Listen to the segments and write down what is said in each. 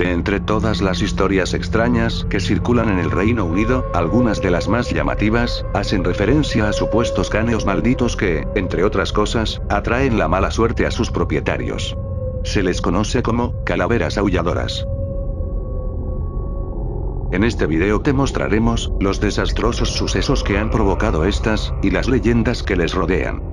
De entre todas las historias extrañas que circulan en el Reino Unido, algunas de las más llamativas, hacen referencia a supuestos caneos malditos que, entre otras cosas, atraen la mala suerte a sus propietarios. Se les conoce como calaveras aulladoras. En este video te mostraremos los desastrosos sucesos que han provocado estas, y las leyendas que les rodean.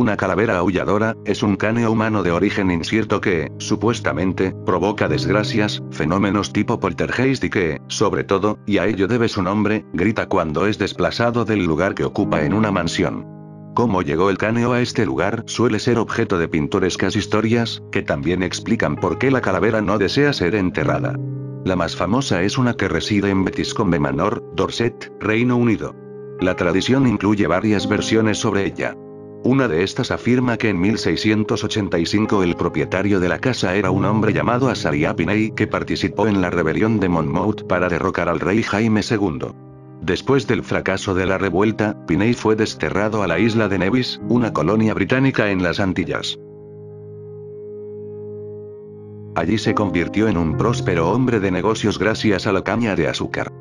Una calavera aulladora es un caneo humano de origen incierto que, supuestamente, provoca desgracias, fenómenos tipo poltergeist y que, sobre todo, y a ello debe su nombre, grita cuando es desplazado del lugar que ocupa en una mansión. Cómo llegó el caneo a este lugar suele ser objeto de pintorescas historias, que también explican por qué la calavera no desea ser enterrada. La más famosa es una que reside en Betiscombe Manor, Dorset, Reino Unido. La tradición incluye varias versiones sobre ella. Una de estas afirma que en 1685 el propietario de la casa era un hombre llamado Asaria Piney que participó en la rebelión de Monmouth para derrocar al rey Jaime II. Después del fracaso de la revuelta, Piney fue desterrado a la isla de Nevis, una colonia británica en las Antillas. Allí se convirtió en un próspero hombre de negocios gracias a la caña de azúcar.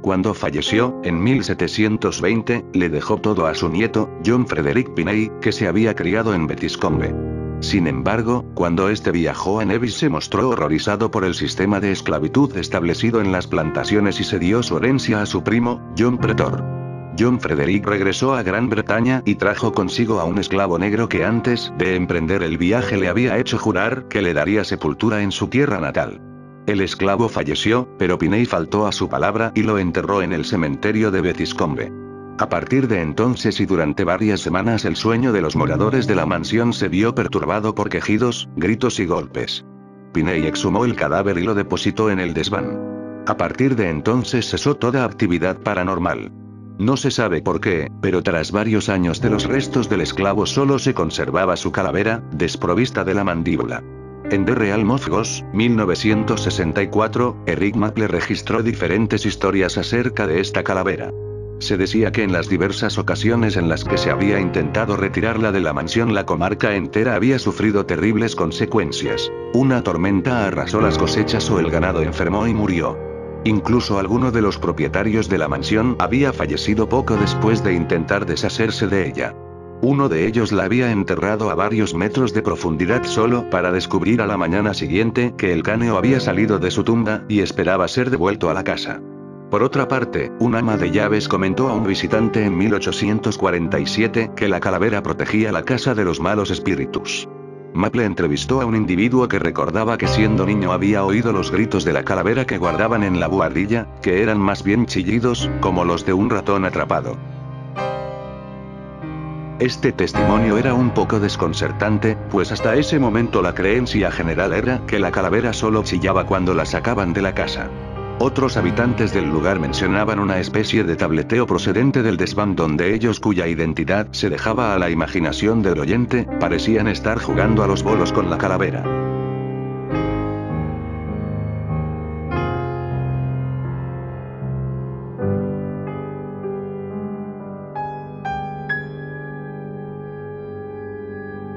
Cuando falleció, en 1720, le dejó todo a su nieto, John Frederick Piney, que se había criado en Betiscombe. Sin embargo, cuando este viajó a Nevis se mostró horrorizado por el sistema de esclavitud establecido en las plantaciones y se dio su herencia a su primo, John Pretor. John Frederick regresó a Gran Bretaña y trajo consigo a un esclavo negro que antes de emprender el viaje le había hecho jurar que le daría sepultura en su tierra natal. El esclavo falleció, pero Piney faltó a su palabra y lo enterró en el cementerio de Betiscombe. A partir de entonces y durante varias semanas el sueño de los moradores de la mansión se vio perturbado por quejidos, gritos y golpes. Piney exhumó el cadáver y lo depositó en el desván. A partir de entonces cesó toda actividad paranormal. No se sabe por qué, pero tras varios años de los restos del esclavo solo se conservaba su calavera, desprovista de la mandíbula. En The Real of Ghosts, 1964, Eric Maple registró diferentes historias acerca de esta calavera. Se decía que en las diversas ocasiones en las que se había intentado retirarla de la mansión la comarca entera había sufrido terribles consecuencias. Una tormenta arrasó las cosechas o el ganado enfermó y murió. Incluso alguno de los propietarios de la mansión había fallecido poco después de intentar deshacerse de ella. Uno de ellos la había enterrado a varios metros de profundidad solo para descubrir a la mañana siguiente que el caneo había salido de su tumba y esperaba ser devuelto a la casa. Por otra parte, un ama de llaves comentó a un visitante en 1847 que la calavera protegía la casa de los malos espíritus. Maple entrevistó a un individuo que recordaba que siendo niño había oído los gritos de la calavera que guardaban en la buhardilla, que eran más bien chillidos, como los de un ratón atrapado. Este testimonio era un poco desconcertante, pues hasta ese momento la creencia general era que la calavera solo chillaba cuando la sacaban de la casa. Otros habitantes del lugar mencionaban una especie de tableteo procedente del desván donde ellos, cuya identidad se dejaba a la imaginación del oyente, parecían estar jugando a los bolos con la calavera.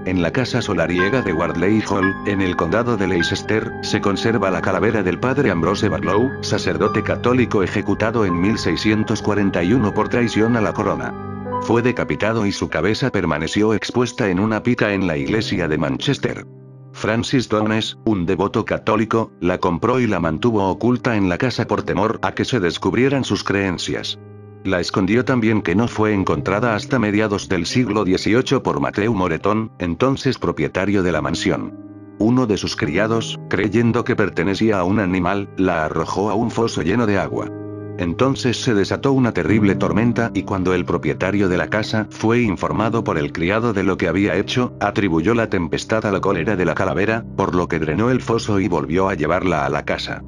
En la casa solariega de Wardley Hall, en el condado de Leicester, se conserva la calavera del padre Ambrose Barlow, sacerdote católico ejecutado en 1641 por traición a la corona. Fue decapitado y su cabeza permaneció expuesta en una pica en la iglesia de Manchester. Francis Downes, un devoto católico, la compró y la mantuvo oculta en la casa por temor a que se descubrieran sus creencias. La escondió también que no fue encontrada hasta mediados del siglo XVIII por Matthew Moreton, entonces propietario de la mansión. Uno de sus criados, creyendo que pertenecía a un animal, la arrojó a un foso lleno de agua. Entonces se desató una terrible tormenta y cuando el propietario de la casa fue informado por el criado de lo que había hecho, atribuyó la tempestad a la cólera de la calavera, por lo que drenó el foso y volvió a llevarla a la casa.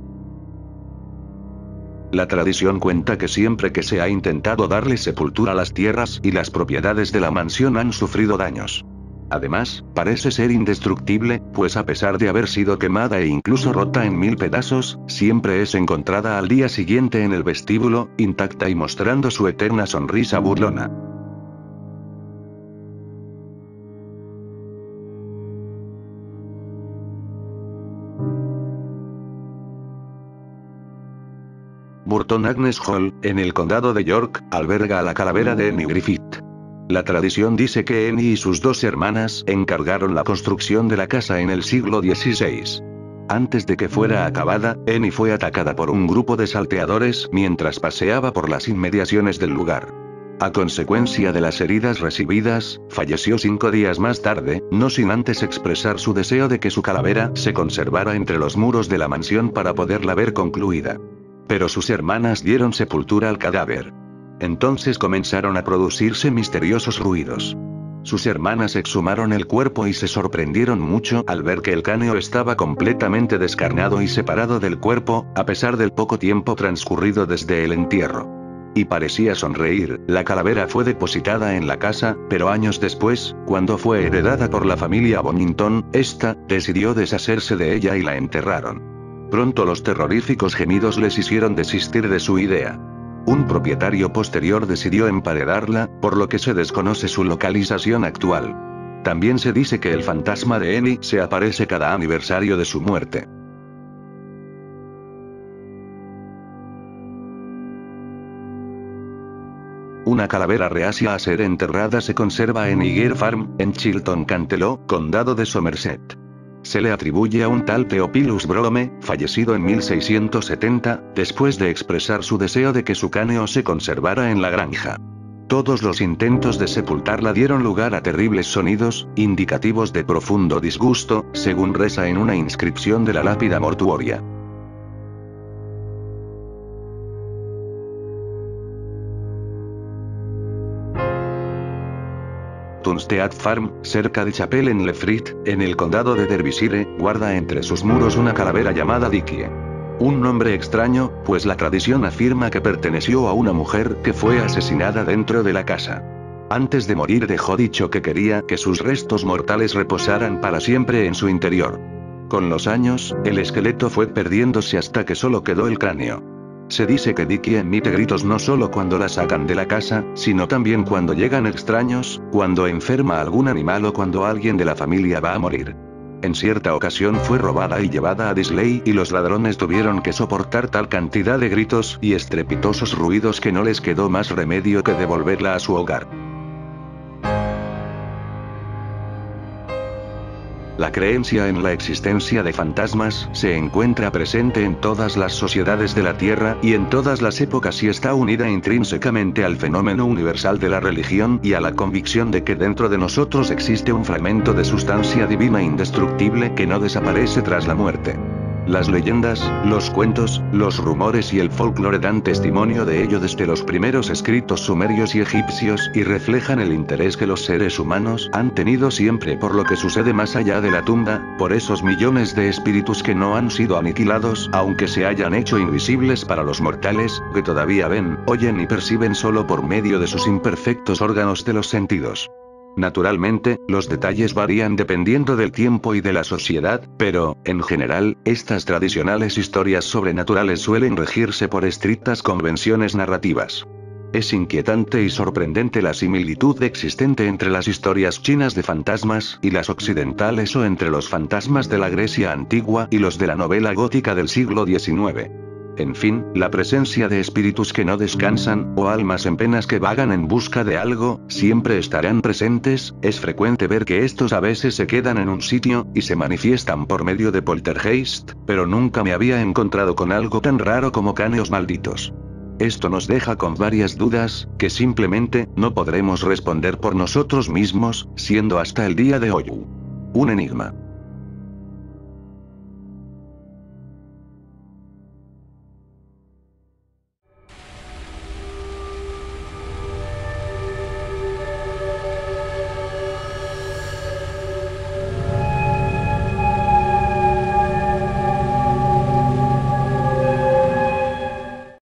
La tradición cuenta que siempre que se ha intentado darle sepultura a las tierras y las propiedades de la mansión han sufrido daños. Además, parece ser indestructible, pues a pesar de haber sido quemada e incluso rota en 1000 pedazos, siempre es encontrada al día siguiente en el vestíbulo, intacta y mostrando su eterna sonrisa burlona. Burton Agnes Hall, en el condado de York, alberga a la calavera de Annie Griffith. La tradición dice que Annie y sus 2 hermanas encargaron la construcción de la casa en el siglo XVI. Antes de que fuera acabada, Annie fue atacada por un grupo de salteadores mientras paseaba por las inmediaciones del lugar. A consecuencia de las heridas recibidas, falleció 5 días más tarde, no sin antes expresar su deseo de que su calavera se conservara entre los muros de la mansión para poderla ver concluida. Pero sus hermanas dieron sepultura al cadáver. Entonces comenzaron a producirse misteriosos ruidos. Sus hermanas exhumaron el cuerpo y se sorprendieron mucho al ver que el cráneo estaba completamente descarnado y separado del cuerpo, a pesar del poco tiempo transcurrido desde el entierro. Y parecía sonreír. La calavera fue depositada en la casa, pero años después, cuando fue heredada por la familia Bonington, esta decidió deshacerse de ella y la enterraron. Pronto los terroríficos gemidos les hicieron desistir de su idea. Un propietario posterior decidió emparedarla, por lo que se desconoce su localización actual. También se dice que el fantasma de Annie se aparece cada aniversario de su muerte. Una calavera reacia a ser enterrada se conserva en Highgate Farm, en Chilton Canteló, condado de Somerset. Se le atribuye a un tal Theophilus Brome, fallecido en 1670, después de expresar su deseo de que su cráneo se conservara en la granja. Todos los intentos de sepultarla dieron lugar a terribles sonidos, indicativos de profundo disgusto, según reza en una inscripción de la lápida mortuoria. Tunstead Farm, cerca de Chapel-en-le-Frit, en el condado de Derbyshire, guarda entre sus muros una calavera llamada Dickie. Un nombre extraño, pues la tradición afirma que perteneció a una mujer que fue asesinada dentro de la casa. Antes de morir dejó dicho que quería que sus restos mortales reposaran para siempre en su interior. Con los años, el esqueleto fue perdiéndose hasta que solo quedó el cráneo. Se dice que Dickie emite gritos no solo cuando la sacan de la casa, sino también cuando llegan extraños, cuando enferma algún animal o cuando alguien de la familia va a morir. En cierta ocasión fue robada y llevada a Disley y los ladrones tuvieron que soportar tal cantidad de gritos y estrepitosos ruidos que no les quedó más remedio que devolverla a su hogar. La creencia en la existencia de fantasmas se encuentra presente en todas las sociedades de la Tierra y en todas las épocas y está unida intrínsecamente al fenómeno universal de la religión y a la convicción de que dentro de nosotros existe un fragmento de sustancia divina indestructible que no desaparece tras la muerte. Las leyendas, los cuentos, los rumores y el folclore dan testimonio de ello desde los primeros escritos sumerios y egipcios y reflejan el interés que los seres humanos han tenido siempre por lo que sucede más allá de la tumba, por esos millones de espíritus que no han sido aniquilados aunque se hayan hecho invisibles para los mortales, que todavía ven, oyen y perciben solo por medio de sus imperfectos órganos de los sentidos. Naturalmente, los detalles varían dependiendo del tiempo y de la sociedad, pero, en general, estas tradicionales historias sobrenaturales suelen regirse por estrictas convenciones narrativas. Es inquietante y sorprendente la similitud existente entre las historias chinas de fantasmas y las occidentales o entre los fantasmas de la Grecia antigua y los de la novela gótica del siglo XIX. En fin, la presencia de espíritus que no descansan, o almas en penas que vagan en busca de algo, siempre estarán presentes. Es frecuente ver que estos a veces se quedan en un sitio, y se manifiestan por medio de poltergeist, pero nunca me había encontrado con algo tan raro como cráneos malditos. Esto nos deja con varias dudas, que simplemente, no podremos responder por nosotros mismos, siendo hasta el día de hoy un enigma.